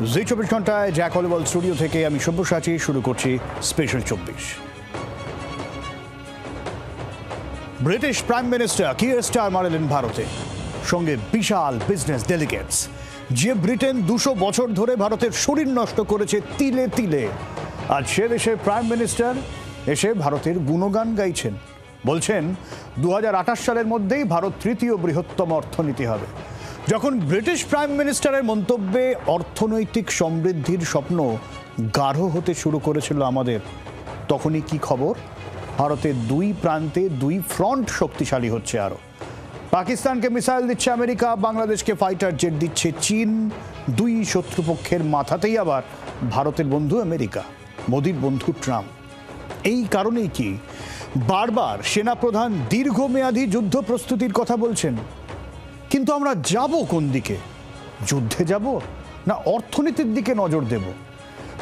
জি 24 ঘন্টায় Jack অলিওয়াল studio থেকে আমি সব্যসাচী শুরু করছি special 24। British prime minister Keir Starmer এলেন ভারতে, সঙ্গে বিশাল বিজনেস ডেলিগেটস। যে ব্রিটেন 200 বছর ধরে ভারতের শরীর নষ্ট করেছে তিলে তিলে, আজ সে দেশের প্রাইম মিনিস্টার এসে ভারতের গুণগান গাইছেন। বলছেন 2028 সালের মধ্যেই ভারত তৃতীয় বৃহত্তম অর্থনীতি হবে। যখন ব্রিটিশ প্রাইম মিনিস্টারের মন্তব্যে অর্থনৈতিক সমৃদ্ধির স্বপ্ন গাঢ় হতে শুরু করেছিল আমাদের, তখনই কি খবর? ভারতের দুই প্রান্তে দুই ফ্রন্ট শক্তিশালী হচ্ছে আরো। পাকিস্তানকে মিসাইল দিচ্ছে আমেরিকা, বাংলাদেশকে ফাইটার জেট দিচ্ছে চীন। দুই শত্রুপক্ষের মাথাতেই আবার ভারতের বন্ধু আমেরিকা, মোদির বন্ধু ট্রাম্প। এই কারণেই কি বারবার সেনাপ্রধান দীর্ঘমেয়াদী যুদ্ধ প্রস্তুতির কথা বলছেন। কিন্তু আমরা যাব কোন দিকে? যুদ্ধে যাব না অর্থনীতির দিকে নজর দেব?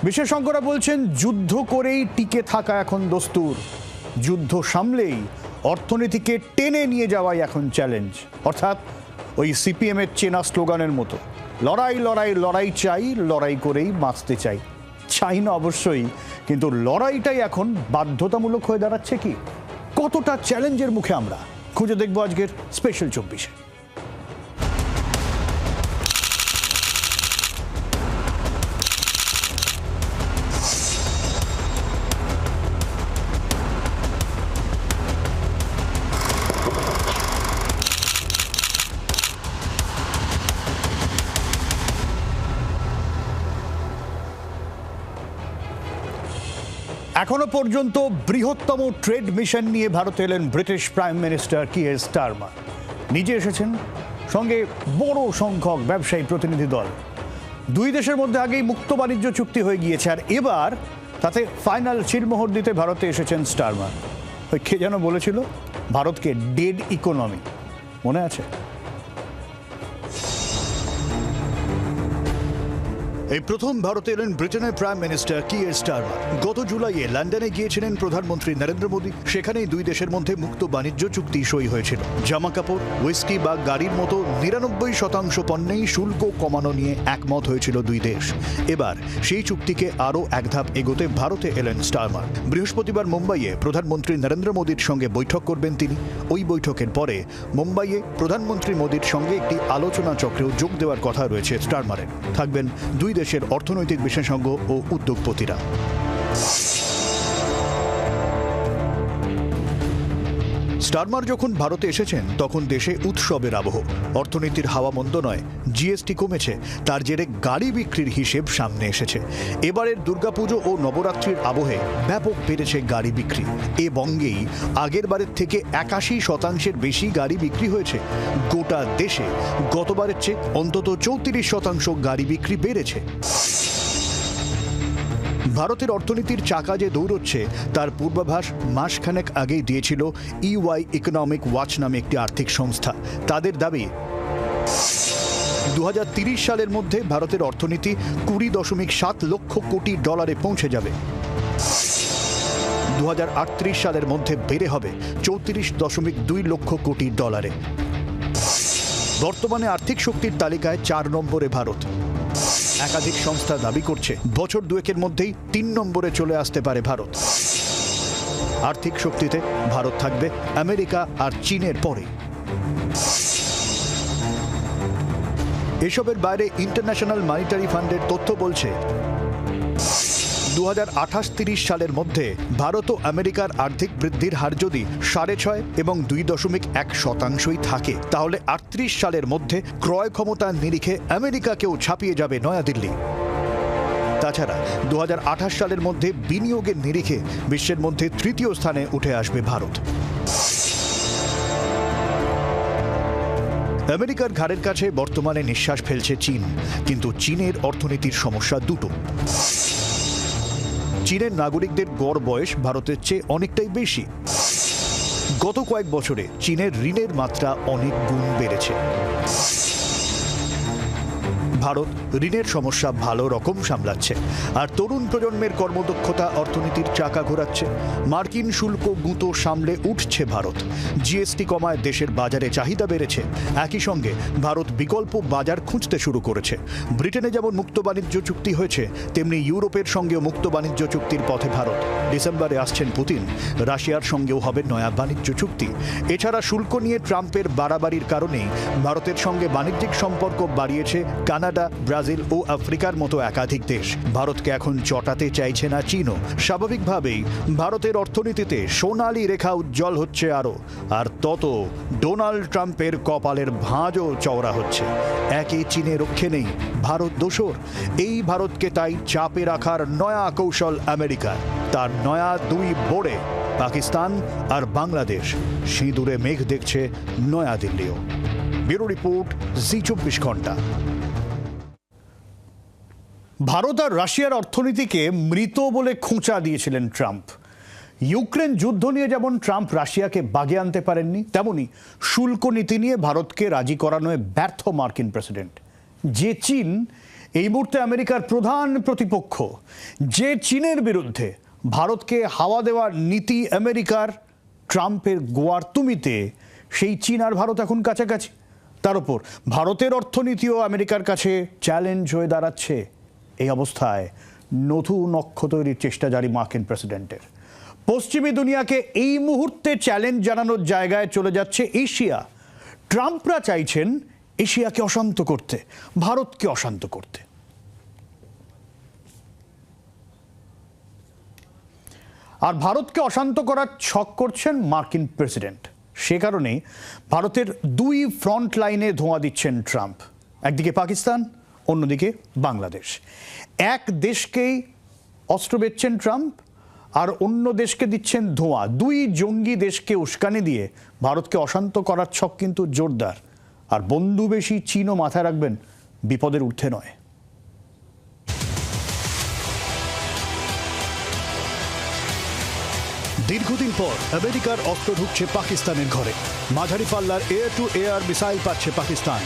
বিশেষজ্ঞরা বলছেন যুদ্ধ করেই টিকে থাকা এখন দস্তুর, যুদ্ধ সামলেই অর্থনীতিকে টেনে নিয়ে যাওয়াই এখন চ্যালেঞ্জ। অর্থাৎ ওই সিপিএমের চেনা স্লোগানের মতো, লড়াই লড়াই লড়াই চাই, লড়াই করেই বাঁচতে চাই। চাই না অবশ্যই, কিন্তু লড়াইটাই এখন বাধ্যতামূলক হয়ে দাঁড়াচ্ছে। কি কতটা চ্যালেঞ্জের মুখে আমরা খুঁজে দেখবো আজকের স্পেশাল 24-এ। এখনো পর্যন্ত বৃহত্তম ট্রেড মিশন নিয়ে ভারতে এলেন British prime minister Keir Starmer. নিজে এসেছেন, সঙ্গে বড় সংখ্যক ব্যবসায়ী প্রতিনিধি দল। দুই দেশের মধ্যে আগেই মুক্ত বাণিজ্য চুক্তি হয়ে গিয়েছে, আর এবার তাতে ফাইনাল চিরমোহর দিতে ভারতে এসেছেন স্টারমার। ওই কে যেন বলেছিল ভারতকে ডেড ইকোনমি, মনে আছে? এই প্রথম ভারতে এলেন ব্রিটেনের প্রাইম মিনিস্টার কিয়ার স্টারমার। গত জুলাইয়ে লন্ডনে গিয়েছিলেন প্রধানমন্ত্রী নরেন্দ্র মোদী। সেখানেই দুই দেশের মধ্যে মুক্ত বাণিজ্য চুক্তি সই হয়েছিল। জামা কাপড়, হুইস্কি বা গাড়ির মতো 99% পণ্যেই শুল্ক কমানো নিয়ে একমত হয়েছিল দুই দেশ। এবার সেই চুক্তিকে আরও এক ধাপ এগোতে ভারতে এলেন স্টারমার। বৃহস্পতিবার মুম্বাইয়ে প্রধানমন্ত্রী নরেন্দ্র মোদীর সঙ্গে বৈঠক করবেন তিনি। ওই বৈঠকের পরে মুম্বাইয়ে প্রধানমন্ত্রী মোদীর সঙ্গে একটি আলোচনা চক্রেও যোগ দেওয়ার কথা রয়েছে স্টারমারের। থাকবেন দুই দেশের অর্থনৈতিক বিশেষজ্ঞ ও উদ্যোগপতিরা। স্টারমার যখন ভারতে এসেছেন তখন দেশে উৎসবের আবহ। অর্থনীতির হাওয়া মন্দ নয়, জিএসটি কমেছে, তার জেরে গাড়ি বিক্রির হিসেব সামনে এসেছে। এবারের দুর্গাপুজো ও নবরাত্রির আবহে ব্যাপক বেড়েছে গাড়ি বিক্রি। এ বঙ্গেই আগের বারের থেকে 81% বেশি গাড়ি বিক্রি হয়েছে। গোটা দেশে গতবারের চেয়ে অন্তত 34% গাড়ি বিক্রি বেড়েছে। ভারতের অর্থনীতির চাকা যে দৌড়চ্ছে তার পূর্বাভাস মাসখানেক আগেই দিয়েছিল ইওয়াই ইকোনমিক ওয়াচ নামে একটি আর্থিক সংস্থা। তাদের দাবি 2030 সালের মধ্যে ভারতের অর্থনীতি 20.7 লক্ষ কোটি ডলারে পৌঁছে যাবে। 2038 সালের মধ্যে বেড়ে হবে 34.2 লক্ষ কোটি ডলারে। বর্তমানে আর্থিক শক্তির তালিকায় 4 নম্বরে ভারত। একাধিক সংস্থা দাবি করছে বছর দুয়েকের মধ্যেই 3 নম্বরে চলে আসতে পারে ভারত। আর্থিক শক্তিতে ভারত থাকবে আমেরিকা আর চীনের পরে। এসবের বাইরে ইন্টারন্যাশনাল মনিটারি ফান্ডের তথ্য বলছে 2028-30 সালের মধ্যে ভারত ও আমেরিকার আর্থিক বৃদ্ধির হার যদি 6.5 এবং 2.1% থাকে, তাহলে 38 সালের মধ্যে ক্রয় ক্ষমতার নিরিখে আমেরিকাকেও ছাপিয়ে যাবে নয়াদিল্লি। তাছাড়া 2028 সালের মধ্যে বিনিয়োগের নিরিখে বিশ্বের মধ্যে তৃতীয় স্থানে উঠে আসবে ভারত। আমেরিকার ঘাড়ের কাছে বর্তমানে নিঃশ্বাস ফেলছে চীন, কিন্তু চীনের অর্থনীতির সমস্যা দুটো। চীনের নাগরিকদের গড় বয়স ভারতের চেয়ে অনেকটাই বেশি। গত কয়েক বছরে চীনের ঋণের মাত্রা অনেক গুণ বেড়েছে। ভারত ঋণের সমস্যা ভালো রকম সামলাচ্ছে, আর তরুণ প্রজন্মের কর্মদক্ষতা অর্থনীতির চাকা ঘোরাচ্ছে। মার্কিন শুল্ক গুঁতো সামলে উঠছে ভারত। জিএসটি কমায় দেশের বাজারে চাহিদা বেড়েছে। একই সঙ্গে ভারত বিকল্প বাজার খুঁজতে শুরু করেছে। ব্রিটেনে যেমন মুক্ত বাণিজ্য চুক্তি হয়েছে, তেমনি ইউরোপের সঙ্গেও মুক্ত বাণিজ্য চুক্তির পথে ভারত। ডিসেম্বরে আসছেন পুতিন, রাশিয়ার সঙ্গেও হবে নয়া বাণিজ্য চুক্তি। এছাড়া শুল্ক নিয়ে ট্রাম্পের বাড়াবাড়ির কারণেই ভারতের সঙ্গে বাণিজ্যিক সম্পর্ক বাড়িয়েছে কানাডা, ব্রাজিল ও আফ্রিকার মতো একাধিক দেশ। ভারতকে এখন চটাতে চাইছে না চীনও। স্বাভাবিকভাবেই ভারতের অর্থনীতিতে সোনালি রেখা উজ্জ্বল হচ্ছে আরও। আর তত ডোনাল্ড ট্রাম্পের কপালের ভাঁজও চওড়া হচ্ছে। একে চীনে রক্ষে নেই, ভারত দোসর। এই ভারতকে তাই চাপে রাখার নয়া কৌশল আমেরিকার। তার নয়া দুই বোর্ডে পাকিস্তান আর বাংলাদেশ। সিঁদুরে মেঘ দেখছে নয়াদিল্লিও। ব্যুরো রিপোর্ট, জি24 ঘন্টা। ভারত আর রাশিয়ার অর্থনীতিকে মৃত বলে খোঁচা দিয়েছিলেন ট্রাম্প। ইউক্রেন যুদ্ধ নিয়ে যেমন ট্রাম্প রাশিয়াকে বাগে আনতে পারেননি, তেমনি শুল্ক নীতি নিয়ে ভারতকে রাজি করানোয় ব্যর্থ মার্কিন প্রেসিডেন্ট। যে চীন এই মুহূর্তে আমেরিকার প্রধান প্রতিপক্ষ, যে চীনের বিরুদ্ধে ভারতকে হাওয়া দেওয়ার নীতি আমেরিকার, ট্রাম্পের গোয়ার তুমিতে সেই চীন আর ভারত এখন কাছাকাছি। তার উপর ভারতের অর্থনীতিও আমেরিকার কাছে চ্যালেঞ্জ হয়ে দাঁড়াচ্ছে। এই অবস্থায় নতুন অক্ষ তৈরির চেষ্টা জারি মার্কিন প্রেসিডেন্টের। পশ্চিমী দুনিয়াকে এই মুহূর্তে চ্যালেঞ্জ জানানোর জায়গায় চলে যাচ্ছে এশিয়া। ট্রাম্পরা চাইছেন এশিয়াকে অশান্ত করতে, ভারতকে অশান্ত করতে। আর ভারতকে অশান্ত করার ছক করছেন মার্কিন প্রেসিডেন্ট। সে কারণেই ভারতের দুই ফ্রন্ট লাইনে ধোঁয়া দিচ্ছেন ট্রাম্প। একদিকে পাকিস্তান, অন্যদিকে বাংলাদেশ। এক দেশকেই অস্ত্র বেচছেন ট্রাম্প, আর অন্য দেশকে দিচ্ছেন ধোঁয়া। দুই জঙ্গি দেশকে উস্কানি দিয়ে ভারতকে অশান্ত করার ছক কিন্তু জোরদার। আর বন্ধু বেশি চীনও মাথায় রাখবেন, বিপদের ঊর্ধ্বে নয়। দীর্ঘদিন পর আমেরিকার অস্ত্র ঢুকছে পাকিস্তানের ঘরে। মাঝারি পাল্লার এয়ার টু এয়ার মিসাইল পাচ্ছে পাকিস্তান।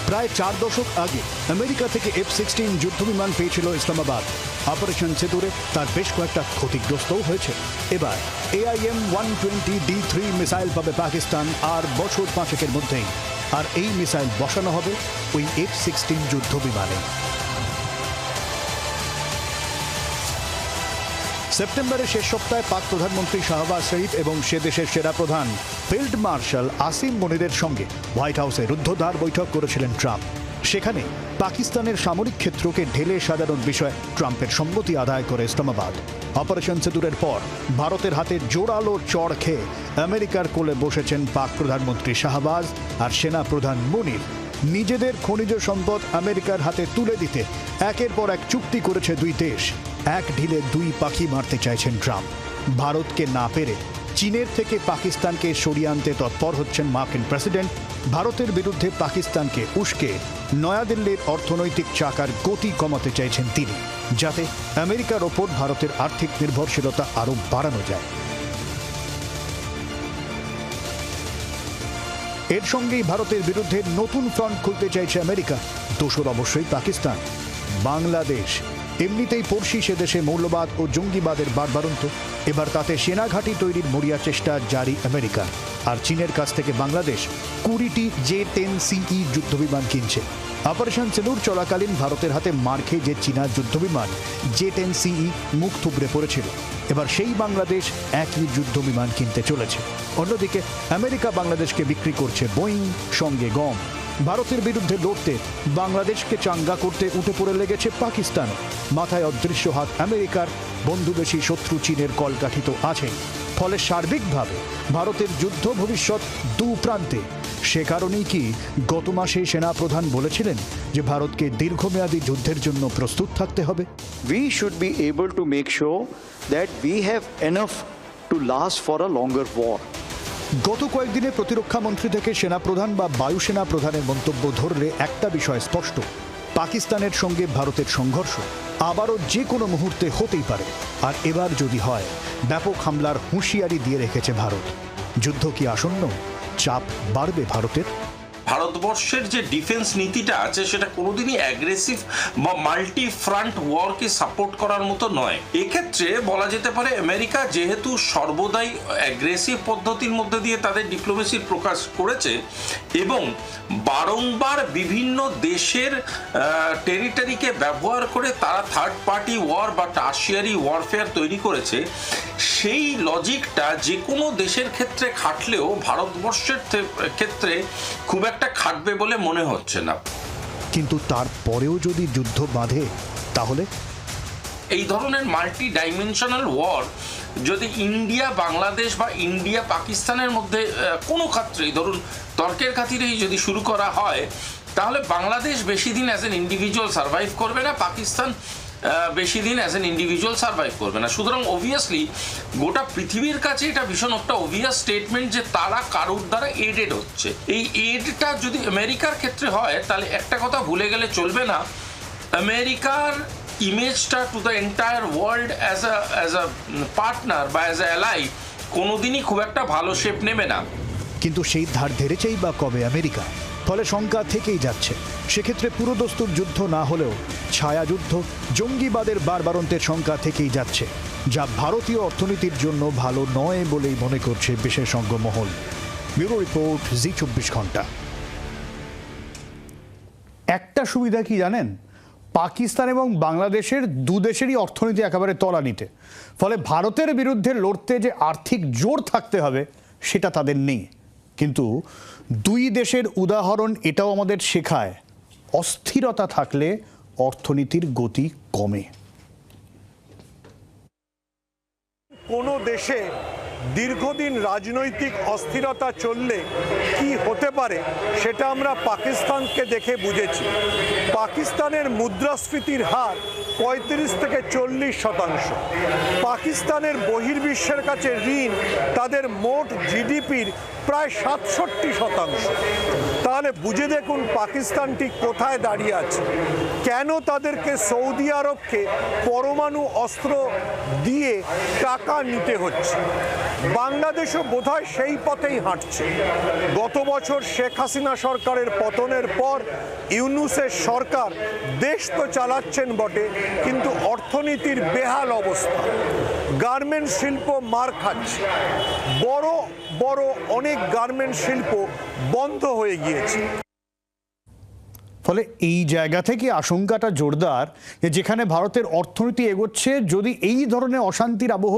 প্রায় 4 দশক আগে আমেরিকা থেকে F-16 যুদ্ধবিমান পেয়েছিল ইসলামাবাদ। অপারেশন সিঁদুরে তার বেশ কয়েকটা ক্ষতিগ্রস্তও হয়েছে। এবার AIM-120D3 মিসাইল পাবে পাকিস্তান আর বছর 5-এর মধ্যেই। আর এই মিসাইল বসানো হবে ওই F-16 যুদ্ধবিমানে। সেপ্টেম্বরের শেষ সপ্তাহে পাক প্রধানমন্ত্রী শাহবাজ শরীফ এবং সে দেশের সেনাপ্রধান ফিল্ড মার্শাল আসিম মনিরের সঙ্গে হোয়াইট হাউসে রুদ্ধদ্বার বৈঠক করেছিলেন ট্রাম্প। সেখানে পাকিস্তানের সামরিক ক্ষেত্রকে ঢেলে সাজানোর বিষয়ে ট্রাম্পের সম্মতি আদায় করে ইসলামাবাদ। অপারেশন সিঁদুরের পর ভারতের হাতে জোরালো চড় খেয়ে আমেরিকার কোলে বসেছেন পাক প্রধানমন্ত্রী শাহবাজ আর সেনাপ্রধান মনির। নিজেদের খনিজ সম্পদ আমেরিকার হাতে তুলে দিতে একের পর এক চুক্তি করেছে দুই দেশ। এক ঢিলে দুই পাখি মারতে চাইছেন ট্রাম্প। ভারতকে না পেরে চীনের থেকে পাকিস্তানকে সরিয়ে আনতে তৎপর হচ্ছেন মার্কিন প্রেসিডেন্ট। ভারতের বিরুদ্ধে পাকিস্তানকে উস্কে নয়াদিল্লির অর্থনৈতিক চাকার গতি কমাতে চাইছেন তিনি, যাতে আমেরিকার ওপর ভারতের আর্থিক নির্ভরশীলতা আরও বাড়ানো যায়। এর সঙ্গেই ভারতের বিরুদ্ধে নতুন ফ্রন্ট খুলতে চাইছে আমেরিকা। দোসর অবশ্যই পাকিস্তান। বাংলাদেশ এমনিতেই পড়শি সে দেশে মৌলবাদ ও জঙ্গিবাদের বাড়বাড়ন্ত। এবার তাতে সেনাঘাঁটি তৈরির মরিয়া চেষ্টা জারি আমেরিকা। আর চীনের কাছ থেকে বাংলাদেশ 20টি J-10CE যুদ্ধবিমান কিনছে। অপারেশন সিঁদুর চলাকালীন ভারতের হাতে মার খেয়ে যে চীনা যুদ্ধবিমান J-10CE মুখ থুবড়ে পড়েছিল, এবার সেই বাংলাদেশ একই যুদ্ধবিমান কিনতে চলেছে। অন্যদিকে আমেরিকা বাংলাদেশকে বিক্রি করছে বোয়িং, সঙ্গে গম। ভারতের বিরুদ্ধে লড়তে বাংলাদেশকে চাঙ্গা করতে উঠে পড়ে লেগেছে পাকিস্তান। মাথায় অদৃশ্য হাত আমেরিকার, বন্ধুবেশী শত্রু চীনের কলকাঠি তো আছেই। ফলে সার্বিকভাবে ভারতের যুদ্ধ ভবিষ্যৎ দু প্রান্তে। সে কারণেই কি গত মাসে সেনাপ্রধান বলেছিলেন যে ভারতকে দীর্ঘমেয়াদী যুদ্ধের জন্য প্রস্তুত থাকতে হবে। We should be able to make sure that we have enough to last for a longer war. গত কয়েকদিনে প্রতিরক্ষা মন্ত্রী থেকে সেনাপ্রধান বা বায়ুসেনা প্রধানের মন্তব্য ধরলে একটা বিষয় স্পষ্ট, পাকিস্তানের সঙ্গে ভারতের সংঘর্ষ আবারও যে কোনো মুহূর্তে হতেই পারে। আর এবার যদি হয়, ব্যাপক হামলার হুঁশিয়ারি দিয়ে রেখেছে ভারত। যুদ্ধ কি আসন্ন? চাপ বাড়বে ভারতের? ভারতবর্ষের যে ডিফেন্স নীতিটা আছে সেটা কোনোদিনই অ্যাগ্রেসিভ বা মাল্টি ফ্রন্ট ওয়ারকে সাপোর্ট করার মতো নয়। এক্ষেত্রে বলা যেতে পারে আমেরিকা যেহেতু সর্বদাই অ্যাগ্রেসিভ পদ্ধতির মধ্যে দিয়ে তাদের ডিপ্লোমেসির প্রকাশ করেছে এবং বারংবার বিভিন্ন দেশের টেরিটরিকে ব্যবহার করে তারা থার্ড পার্টি ওয়ার বা টার্সিয়ারি ওয়ারফেয়ার তৈরি করেছে, সেই লজিকটা যে কোনো দেশের ক্ষেত্রে খাটলেও ভারতবর্ষের ক্ষেত্রে খুব একটা খাটবে বলে মনে হচ্ছে না। কিন্তু তারপরেও যদি যুদ্ধ বাঁধে তাহলে এই ধরনের মাল্টি ডাইমেনশনাল ওয়ার যদি ইন্ডিয়া বাংলাদেশ বা ইন্ডিয়া পাকিস্তানের মধ্যে কোনো ক্ষেত্রেই ধরুন তর্কের খাতিরেই যদি শুরু করা হয়, তাহলে বাংলাদেশ বেশি দিন অ্যাজ এন ইন্ডিভিজুয়াল সার্ভাইভ করবে না, পাকিস্তান বেশি দিন অ্যাজ এন ইন্ডিভিজুয়াল সার্ভাইভ করবে না। সুতরাং অবভিয়াসলি গোটা পৃথিবীর কাছে এটা ভীষণ একটা অবভিয়াস স্টেটমেন্ট যে তারা কারোর দ্বারা এডেড হচ্ছে। এই এডটা যদি আমেরিকার ক্ষেত্রে হয় তাহলে একটা কথা ভুলে গেলে চলবে না, আমেরিকার ইমেজটা to the entire world as a partner বা অ্যাজ আ অ্যালাই কোনোদিনই খুব একটা ভালো শেপ নেবে না। কিন্তু সেই ধার ধরেছেই বা কবে আমেরিকা? ফলে শঙ্কা থেকেই যাচ্ছে। সেক্ষেত্রে পুরোদস্তুর যুদ্ধ না হলেও ছায়াযুদ্ধ, জঙ্গিবাদের বারবারন্তের শঙ্কা থেকেই যাচ্ছে, যা ভারতীয় অর্থনীতির জন্য ভালো নয় বলেই মনে করছে বিশেষজ্ঞ মহল। ব্যুরো রিপোর্ট, জি24 ঘন্টা। একটা সুবিধা কি জানেন? পাকিস্তান এবং বাংলাদেশের দুদেশেরই অর্থনীতি একেবারে তলানিতে। ফলে ভারতের বিরুদ্ধে লড়তে যে আর্থিক জোর থাকতে হবে সেটা তাদের নেই। কিন্তু দুই দেশের উদাহরণ এটাও আমাদের শেখায়, অস্থিরতা থাকলে অর্থনীতির গতি কমে। কোনো দেশে দীর্ঘদিন রাজনৈতিক অস্থিরতা চললে কি হতে পারে সেটা আমরা পাকিস্তানকে দেখে বুঝেছি। পাকিস্তানের মুদ্রাস্ফীতির হার 35 থেকে 40%। পাকিস্তানের বহির্বিশ্বের কাছে ঋণ তাদের মোট জিডিপির প্রায় 67%। তাহলে বুঝে দেখুন পাকিস্তান ঠিক কোথায় দাঁড়িয়ে আছে, কেন তাদেরকে সৌদি আরবকে পরমাণু অস্ত্র দিয়ে টাকা নিতে হচ্ছে। বাংলাদেশও বোধহয় সেই পথেই হাঁটছে। গত বছর শেখ হাসিনা সরকারের পতনের পর ইউনূসের সরকার দেশ তো চালাচ্ছেন বটে, কিন্তু অর্থনীতির বেহাল অবস্থা। গার্মেন্টস শিল্প মার খাচ্ছে, বড় বড় অনেক গার্মেন্টস শিল্প বন্ধ হয়ে গিয়েছে। ফলে এই জায়গা থেকে আশঙ্কাটা জোরদার যে যেখানে ভারতের অর্থনীতি এগোচ্ছে, যদি এই ধরনের অশান্তির আবহ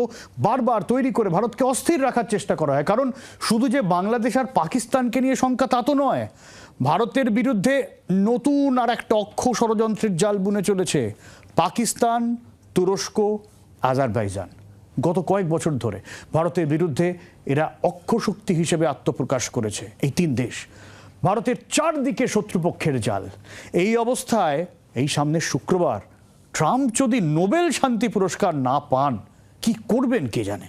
বারবার তৈরি করে ভারতকে অস্থির রাখার চেষ্টা করা হয়, কারণ শুধু যে বাংলাদেশ আর পাকিস্তানকে নিয়ে শঙ্কা তা তো নয়, ভারতের বিরুদ্ধে নতুন আর একটা অক্ষ ষড়যন্ত্রের জাল বুনে চলেছে পাকিস্তান, তুরস্ক, আজারবাইজান। গত কয়েক বছর ধরে ভারতের বিরুদ্ধে এরা অক্ষশক্তি হিসেবে আত্মপ্রকাশ করেছে এই তিন দেশ। ভারতের চারদিকে শত্রুপক্ষের জাল। এই অবস্থায় এই সামনের শুক্রবার ট্রাম্প যদি নোবেল শান্তি পুরস্কার না পান, কি করবেন কে জানে।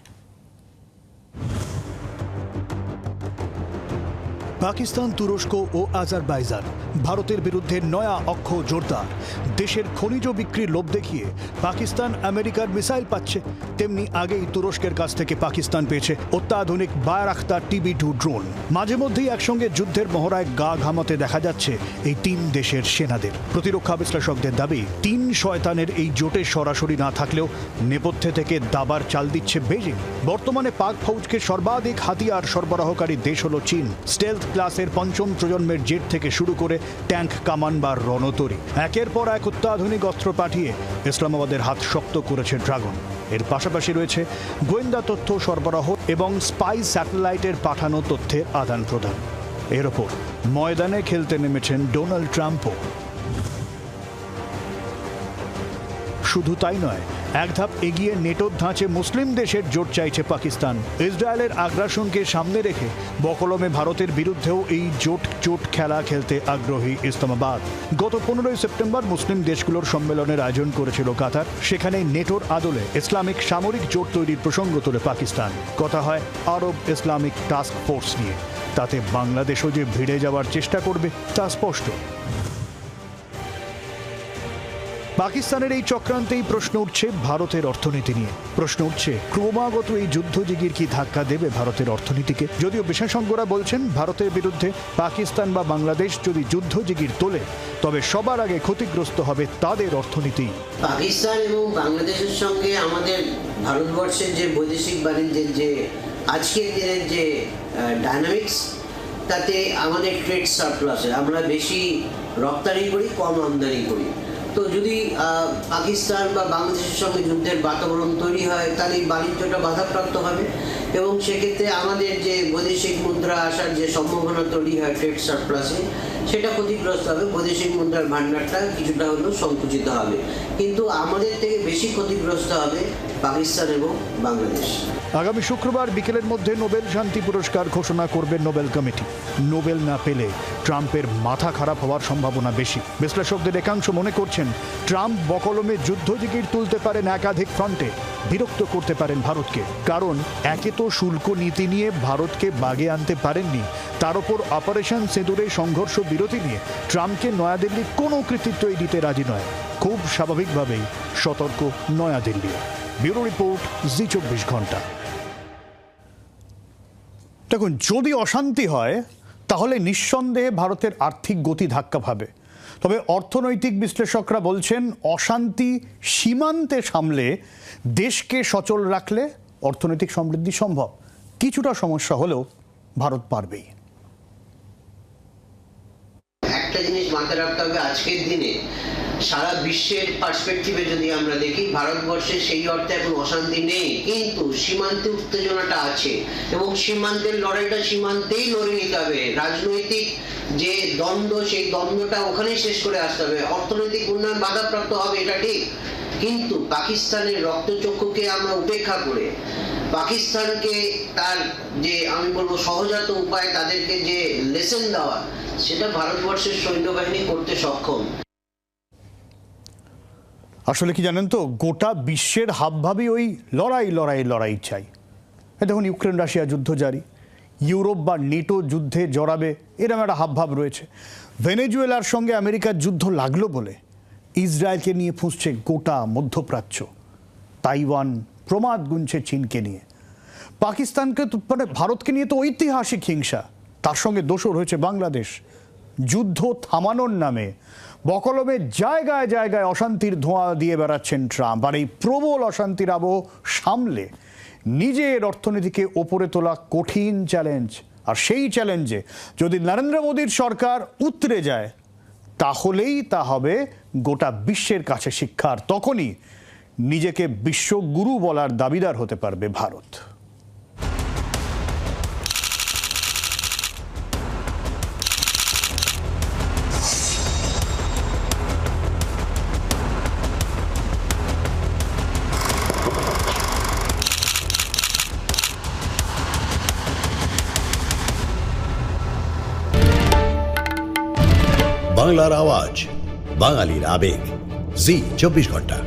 পাকিস্তান, তুরস্ক ও আজারবাইজান ভারতের বিরুদ্ধে নয়া অক্ষ জোরদার। দেশের খনিজ বিক্রির লোভ দেখিয়ে পাকিস্তান আমেরিকার মিসাইল পাচ্ছে, তেমনি আগেই তুরস্কের কাছ থেকে পাকিস্তান পেয়েছে অত্যাধুনিক বায়রাখতার TB2 ড্রোন। মাঝে মধ্যেই একসঙ্গে যুদ্ধের মহড়ায় গা ঘামাতে দেখা যাচ্ছে এই তিন দেশের সেনাদের। প্রতিরক্ষা বিশ্লেষকদের দাবি, তিন শয়তানের এই জোটে সরাসরি না থাকলেও নেপথ্যে থেকে দাবার চাল দিচ্ছে বেজিং। বর্তমানে পাক ফৌজকে সর্বাধিক হাতিয়ার সরবরাহকারী দেশ হল চীন। স্টেলথ ক্লাসের পঞ্চম প্রজন্মের জেট থেকে শুরু করে ট্যাঙ্ক, কামান বা রণতরী, একের পর এক অত্যাধুনিক অস্ত্র পাঠিয়ে ইসলামাবাদের হাত শক্ত করেছে ড্রাগন। এর পাশাপাশি রয়েছে গোয়েন্দা তথ্য সরবরাহ এবং স্পাই স্যাটেলাইটের পাঠানো তথ্যের আদান প্রদান। এর ওপর ময়দানে খেলতে নেমেছেন ডোনাল্ড ট্রাম্পও। শুধু তাই নয়, এক ধাপ এগিয়ে নেটোর ধাঁচে মুসলিম দেশের জোট চাইছে পাকিস্তান। ইসরায়েলের আগ্রাসনকে সামনে রেখে বকলমে ভারতের বিরুদ্ধেও এই জোট খেলা খেলতে আগ্রহী ইসলামাবাদ। গত 15 সেপ্টেম্বর মুসলিম দেশগুলোর সম্মেলনের আয়োজন করেছিল কাতার। সেখানে নেটোর আদলে ইসলামিক সামরিক জোট তৈরির প্রসঙ্গ তোলে পাকিস্তান। কথা হয় আরব ইসলামিক টাস্ক ফোর্স নিয়ে। তাতে বাংলাদেশও যে ভিড়ে যাওয়ার চেষ্টা করবে তা স্পষ্ট। পাকিস্তানের এই চক্রান্তেই প্রশ্ন উঠছে ভারতের অর্থনীতি নিয়ে। প্রশ্ন উঠছে ক্রমাগত এই যুদ্ধজিগির কি ধাক্কা দেবে ভারতের অর্থনীতিকে। যদিও বিশেষজ্ঞরা বলছেন ভারতের বিরুদ্ধে পাকিস্তান বা বাংলাদেশ যদি যুদ্ধজিগির তোলে তবে সবার আগে ক্ষতিগ্রস্ত হবে তাদের অর্থনীতি। পাকিস্তান এবং বাংলাদেশের সঙ্গে আমাদের ভারতবর্ষের যে বৈদেশিক বাণিজ্যের যে আজকের দিনের যে ডায়নামিক্স, তাতে আমাদের ট্রেড সারপ্লাসে আমরা বেশি রপ্তানি করি, কম আমদানি করি। তো যদি পাকিস্তান বা বাংলাদেশের সঙ্গে যুদ্ধের বাতাবরণ তৈরি হয় তাহলে এই বাণিজ্যটা বাধাপ্রাপ্ত হবে এবং সেক্ষেত্রে আমাদের যে বৈদেশিক মুদ্রা আসার যে সম্ভাবনা তৈরি হয় ট্রেড সারপ্লাসে, সেটা ক্ষতিগ্রস্ত হবে। বৈদেশিক মুদ্রার ভাণ্ডারটা কিছুটা হলেও সংকুচিত হবে, কিন্তু আমাদের থেকে বেশি ক্ষতিগ্রস্ত হবে পাকিস্তান এবং বাংলাদেশ। আগামী শুক্রবার বিকেলের মধ্যে নোবেল শান্তি পুরস্কার ঘোষণা করবে নোবেল কমিটি। নোবেল না পেলে ট্রাম্পের মাথা খারাপ হওয়ার সম্ভাবনা বেশি। বিশ্লেষকদের একাংশ মনে করছেন ট্রাম্প বকলমে যুদ্ধজিগির তুলতে পারেন একাধিক ফ্রন্টে, বিরক্ত করতে পারেন ভারতকে। কারণ একে তো শুল্ক নীতি নিয়ে ভারতকে বাগে আনতে পারেননি, তার উপর অপারেশন সিঁদুরে সংঘর্ষ বিরতি নিয়ে ট্রাম্পকে নয়াদিল্লি কোনো কৃতিত্বই দিতে রাজি নয়। খুব স্বাভাবিকভাবেই সতর্ক নয়াদিল্লি। ব্যুরো রিপোর্ট, জি 24 ঘন্টা। দেখুন, যদি অশান্তি হয় তাহলে নিঃসন্দেহে ভারতের আর্থিক গতি ধাক্কা পাবে। তবে অর্থনৈতিক বিশ্লেষকরা বলছেন অশান্তি সীমান্তে সামলে দেশকে সচল রাখলে অর্থনৈতিক সমৃদ্ধি সম্ভব। কিছুটা সমস্যা হলেও ভারত পারবেই। একটা জিনিস মাথায় রাখতে হবে, আজকের দিনে সারা বিশ্বের পার্সপেক্টিভে যদি আমরা দেখি, ভারতবর্ষে সেই অর্থে এখন অশান্তি নেই, কিন্তু সীমান্তে উত্তেজনাটা আছে এবং সীমান্তের লড়াইটা সীমান্তেই লড়ে নিতে হবে। রাজনৈতিক যে দ্বন্দ্ব, সেই দ্বন্দ্বটা ওখানেই শেষ করে আসতে হবে। অর্থনৈতিক উন্নয়ন বাধাপ্রাপ্ত হবে, এটা ঠিক, কিন্তু পাকিস্তানের রক্তচক্ষুকে আমরা উপেক্ষা করে পাকিস্তানকে তার যে আমি বলবো সহজাত উপায়, তাদেরকে যে লেসন দেওয়া, সেটা ভারতবর্ষের সৈন্যবাহিনী করতে সক্ষম। আসলে কি জানেন তো, গোটা বিশ্বের হাবভাবই ওই লড়াই লড়াই লড়াই চাই। দেখুন, ইউক্রেন রাশিয়া যুদ্ধ জারি, ইউরোপ বা নেটো যুদ্ধে জড়াবে, এরকম একটা হাবভাব রয়েছে। ভেনেজুয়েলার সঙ্গে আমেরিকার যুদ্ধ লাগলো বলে ইসরায়েলকে নিয়ে ফুঁসছে গোটা মধ্যপ্রাচ্য। তাইওয়ান প্রমাদ গুনছে চীনকে নিয়ে। পাকিস্তানকে মানে ভারতকে নিয়ে তো ঐতিহাসিক হিংসা, তার সঙ্গে দোষর হয়েছে বাংলাদেশ। যুদ্ধ থামানোর নামে বকলমে জায়গায় জায়গায় অশান্তির ধোঁয়া দিয়ে বেড়াচ্ছেন ট্রাম্প। আর এই প্রবল অশান্তির আবহ সামলে নিজের অর্থনীতিকে ওপরে তোলা কঠিন চ্যালেঞ্জ। আর সেই চ্যালেঞ্জে যদি নরেন্দ্র মোদীর সরকার উতরে যায় তাহলেই তা হবে গোটা বিশ্বের কাছে শিক্ষার। তখনই নিজেকে বিশ্বগুরু বলার দাবিদার হতে পারবে ভারত। বাংলার আওয়াজ, বাঙালির আবেগ, জি 24 ঘন্টা।